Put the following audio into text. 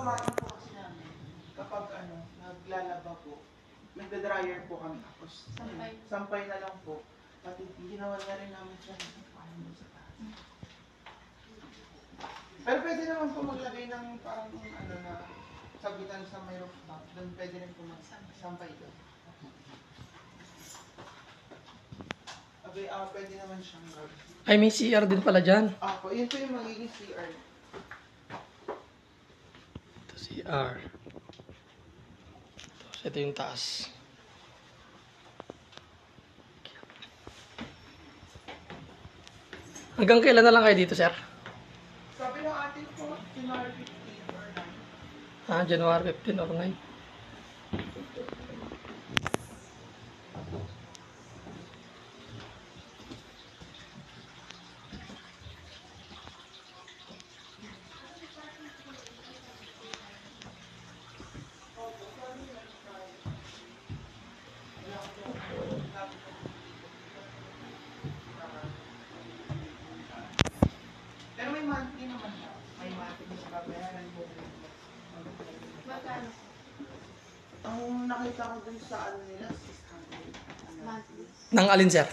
gawain po kasi namin, kapag naglalaba po, nagda-dryer po kami. Tapos, sampay na lang po. At ginawa na rin namin siya sa taas. Pero pwede naman po maglagay ng parang na sabitan sa may rooftop. Doon pwede rin po magsampay doon. Okay, pwede naman siyang gawin. Ay, may CR din pala dyan. Po, yun po yung magiging CR. Ito CR. Tapos ito yung taas. Hanggang kailan na lang kayo dito, sir? Sabi ng atin po, January 15 or 9. January 15 or 9. Pero may monthly naman siya. May monthly sa babayaran po. Magkano? Ang nakita ko dun sa nila, 600. Monthly. Nang alin, sir?